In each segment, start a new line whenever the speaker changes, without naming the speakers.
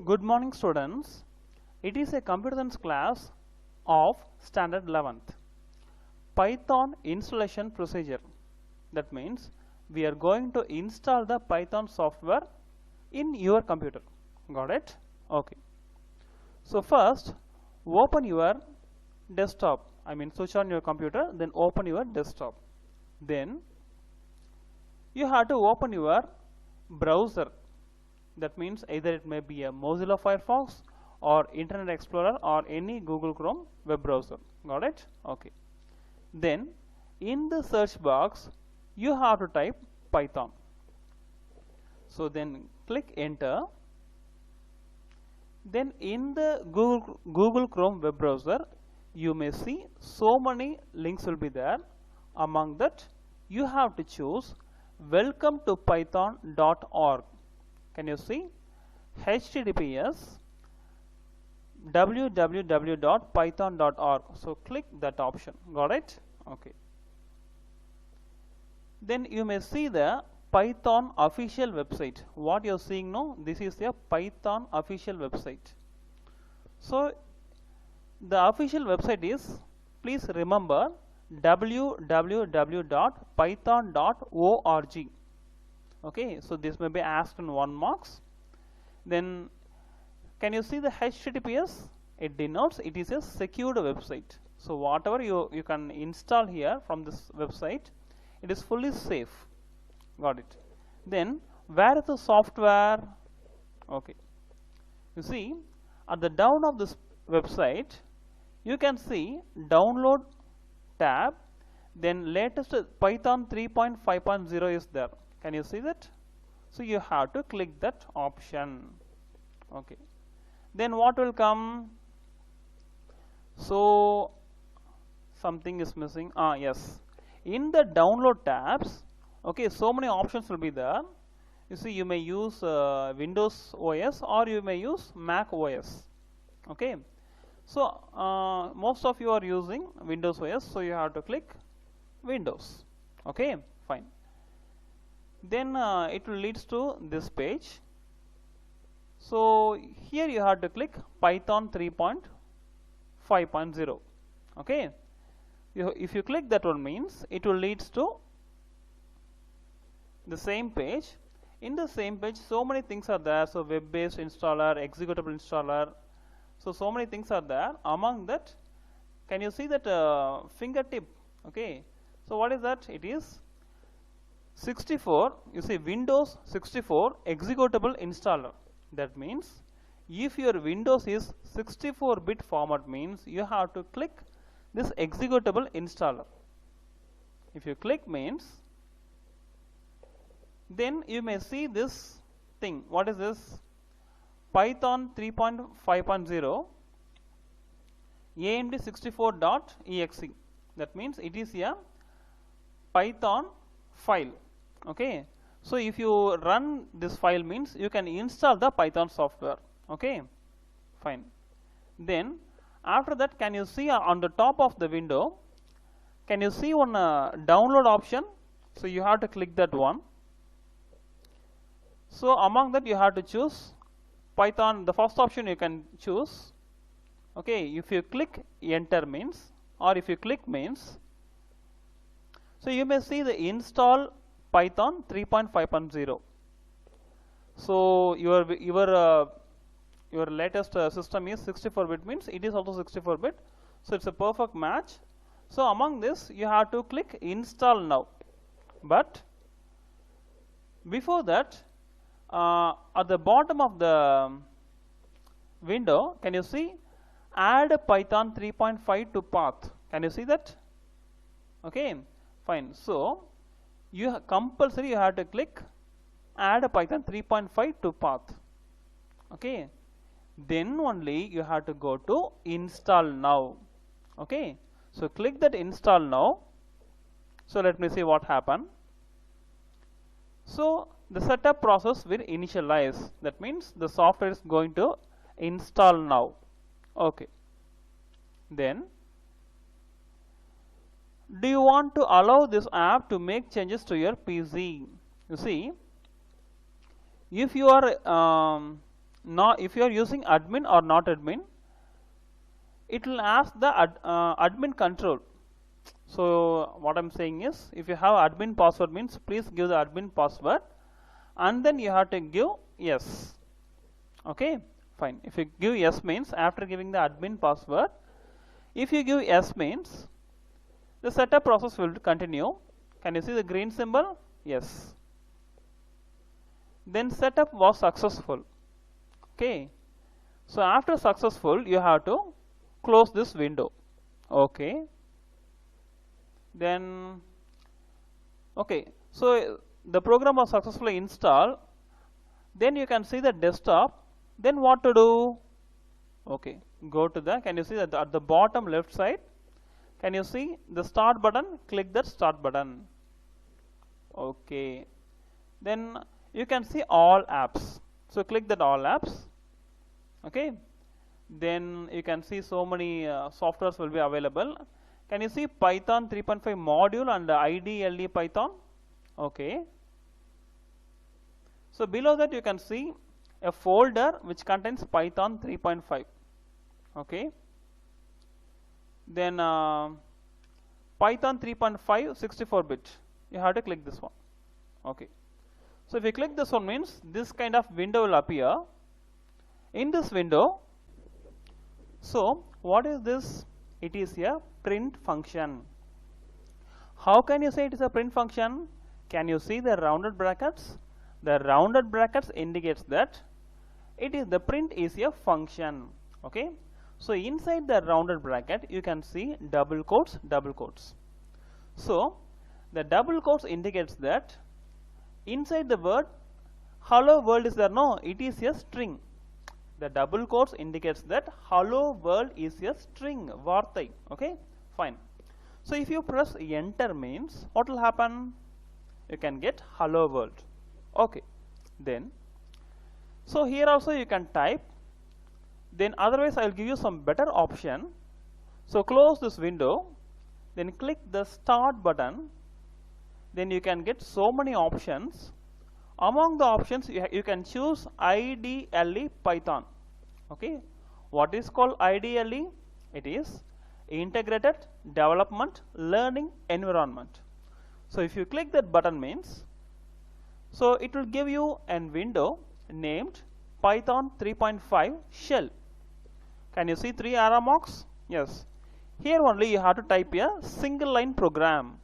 Good morning, students. It is a computer science class of standard 11th. Python installation procedure. That means we are going to install the Python software in your computer. Got it? Okay. So first, open your desktop. Switch on your computer, then open your desktop. Then you have to open your browser. That means either it may be a Mozilla Firefox or Internet Explorer or any Google Chrome web browser. Got it? Okay. Then in the search box you have to type Python. So then click enter. Then in the Google Chrome web browser you may see so many links will be there. Among that you have to choose welcome to python.org. Can you see? https www.python.org. So click that option. Got it? Okay. Then you may see the Python official website. What you are seeing now, this is the Python official website. So the official website is, please remember, www.python.org. Okay, so this may be asked in 1 marks. Then can you see the HTTPS? It denotes it is a secured website. So whatever you can install here from this website, it is fully safe. Got it? Then where is the software? Okay, you see at the down of this website you can see download tab. Then latest Python 3.5.0 is there. Can you see that? So you have to click that option. Okay. Then what will come? So something is missing. Yes. In the download tabs, okay, so many options will be there. You see, you may use Windows OS or you may use Mac OS. Okay. So most of you are using Windows OS, so you have to click Windows. Okay, fine. Then it will leads to this page. So here you have to click Python 3.5.0. okay, if you click that one, means it will leads to the same page. In the same page so many things are there. So web based installer, executable installer, so many things are there. Among that, can you see that fingertip? Okay, so what is that? It is 64, you see Windows 64 executable installer. That means if your Windows is 64-bit format, means you have to click this executable installer. If you click, means then you may see this thing. What is this? Python 3.5.0 AMD64.exe. that means it is a Python file. Okay, so if you run this file, means you can install the Python software. Okay, fine. Then after that, can you see on the top of the window, can you see one download option? So you have to click that one. So among that you have to choose Python. The first option you can choose. Okay, if you click enter, means, or if you click, means, so you may see the install Python 3.5.0. So your latest system is 64-bit, means it is also 64-bit. So it's a perfect match. So among this you have to click install now. But before that, at the bottom of the window, can you see add Python 3.5 to path? Can you see that? Okay, fine. So you compulsory you have to click add a Python 3.5 to path. Okay, then only you have to go to install now. Okay, so click that install now. So let me see what happened. So the setup process will initialize. That means the software is going to install now. Okay, then do you want to allow this app to make changes to your PC? You see, if you are now if you are using admin or not admin, it will ask the admin control. So what I'm saying is, if you have admin password means please give the admin password, and then you have to give yes. Okay, fine. If you give yes means after giving the admin password, if you give yes means the setup process will continue. Can you see the green symbol? Yes. Then setup was successful. Okay. So after successful, you have to close this window. Okay. Then okay. So the program was successfully installed. Then you can see the desktop. Then what to do? Okay. Go to the. Can you see that at the bottom left side? Can you see the start button? Click that start button. Okay. Then you can see all apps. So click that all apps. Okay. Then you can see so many softwares will be available. Can you see Python 3.5 module and IDLE Python? Okay. So below that you can see a folder which contains Python 3.5. Okay. Then Python 3.5 64-bit. You have to click this one. Okay. So if you click this one means this kind of window will appear. In this window, so what is this? It is a print function. How can you say it is a print function? Can you see the rounded brackets? The rounded brackets indicates that it is the print is a function. Okay. So inside the rounded bracket you can see double quotes, double quotes. So the double quotes indicates that inside the word hello world is there. No, it is a string. The double quotes indicates that hello world is a string, vartai. Okay, fine. So if you press enter means what will happen? You can get hello world. Okay, then so here also you can type. Then otherwise I will give you some better option. So close this window, then click the start button. Then you can get so many options. Among the options you can choose IDLE Python. Okay, what is called IDLE? It is Integrated Development Learning Environment. So if you click that button means, so it will give you a window named Python 3.5 shell. Can you see 3 arrow marks? Yes. Here only you have to type a single line program.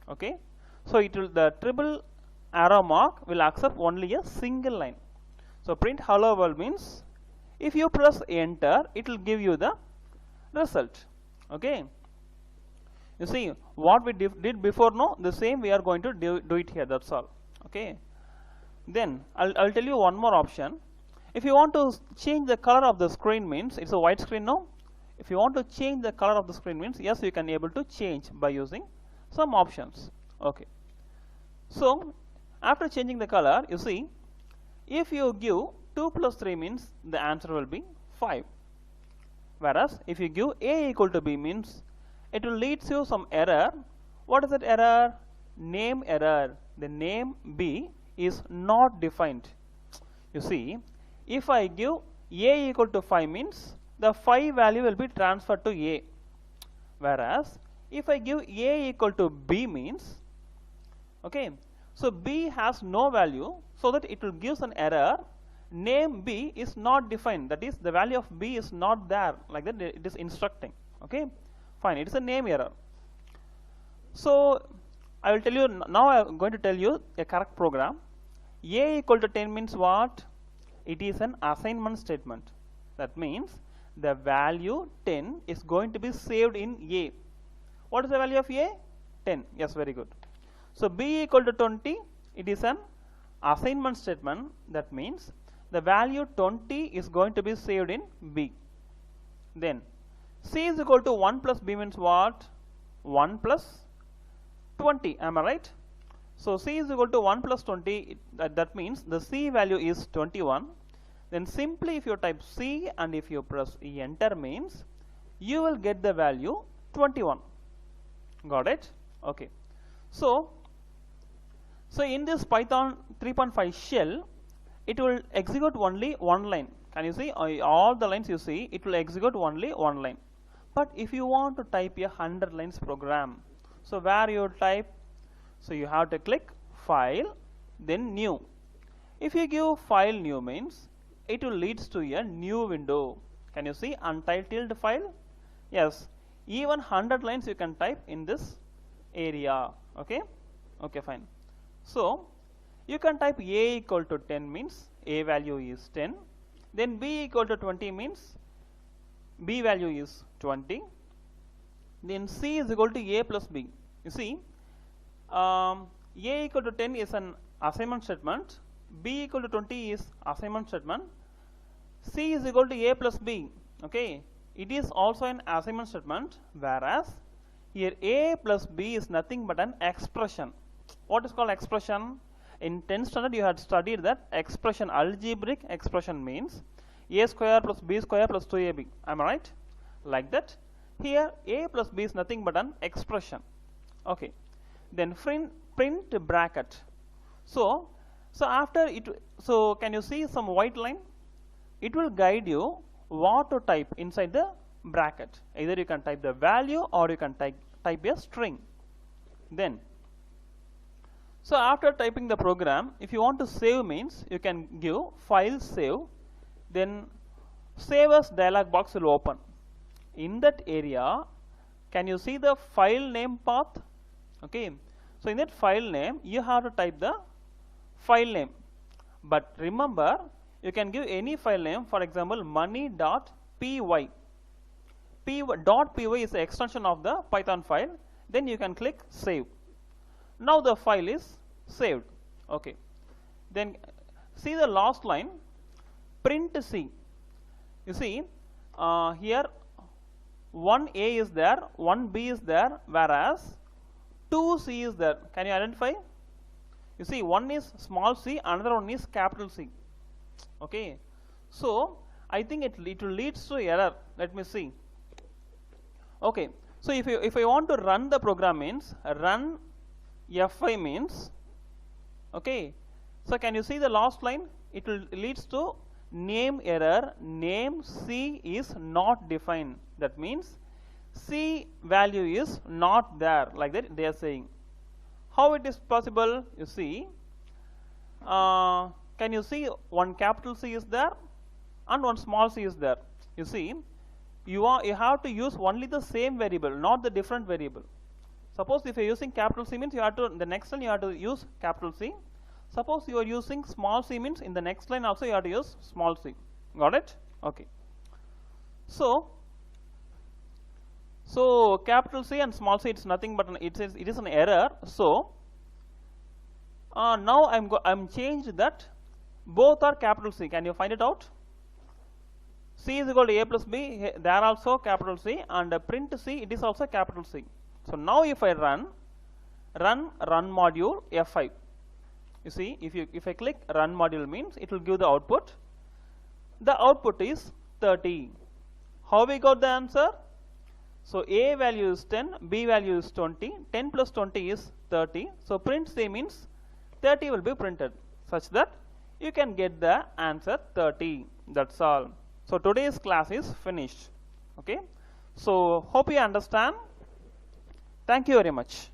Okay. So it will, the triple arrow mark will accept only a single line. So print hello world means if you press enter, it will give you the result. Okay. You see what we did before, no, the same we are going to do it here. That's all. Okay. Then I'll tell you one more option. If you want to change the color of the screen means it's a white screen, no. If you want to change the color of the screen means yes, you can able to change by using some options. Okay. So after changing the color, you see if you give 2 plus 3 means the answer will be 5. Whereas if you give a equal to b means it will lead to some error. What is that error? Name error. The name b is not defined. You see, if I give a equal to 5 means the 5 value will be transferred to a. Whereas if I give a equal to b means, okay, so b has no value, so that it will give an error. Name b is not defined, that is the value of b is not there, like that it is instructing. Okay, fine, it is a name error. So I will tell you now, I am going to tell you a correct program. A equal to 10 means what? It is an assignment statement. That means the value 10 is going to be saved in a. What is the value of a? 10. Yes, very good. So b equal to 20, it is an assignment statement. That means the value 20 is going to be saved in b. Then c is equal to 1 plus b means what? 1 plus 20. Am I right? So c is equal to 1 plus 20. That means the c value is 21. Then simply if you type c and if you press enter means you will get the value 21. Got it? Okay. So in this Python 3.5 shell, it will execute only one line. Can you see all the lines you see, it will execute only one line. But if you want to type a 100 lines program, so where you type, so you have to click file, then new. If you give file new means, it will leads to a new window. Can you see untitled file? Yes, even 100 lines you can type in this area. Okay, okay, fine. So you can type a equal to 10 means a value is 10, then b equal to 20 means b value is 20, then c is equal to a plus b. You see, a equal to 10 is an assignment statement, b equal to 20 is assignment statement, c is equal to a plus b. Okay, it is also an assignment statement, whereas here a plus b is nothing but an expression. What is called expression? In 10th standard you had studied that expression, algebraic expression means a square plus b square plus 2ab. Am I right? Like that. Here a plus b is nothing but an expression. Okay. Then print bracket. So after it, so can you see some white line? It will guide you what to type inside the bracket. Either you can type the value or you can type a string. Then, so after typing the program, if you want to save means you can give file save, then save as dialog box will open. In that area, can you see the file name path? Okay, so in that file name you have to type the file name, but remember you can give any file name. For example, money.py. .py is the extension of the Python file. Then you can click save. Now the file is saved. Okay. Then see the last line, print c. You see here 1a is there, 1b is there, whereas 2c is there. Can you identify? You see, one is small c, another one is capital C. Okay. So I think it will leads to error. Let me see. Okay. So if I want to run the program means run F5 means, okay. So can you see the last line? It will leads to name error, name C is not defined. That means C value is not there, like that they are saying. How it is possible? You see, can you see one capital C is there and one small c is there? You see, you have to use only the same variable, not the different variable. Suppose if you are using capital C means you have to, the next line you have to use capital C. Suppose you are using small c means in the next line also you have to use small c. Got it? Okay. So capital C and small c, it's nothing but it is an error. So now I'm changed that both are capital C. Can you find it out? C is equal to a plus b, there also capital C, and print C, it is also capital C. So now if I run module F5, you see, if I click run module means it will give the output. The output is 30. How we got the answer? So a value is 10, b value is 20, 10 plus 20 is 30. So print C means 30 will be printed, such that you can get the answer 30. That's all. So today's class is finished. Okay. So hope you understand. Thank you very much.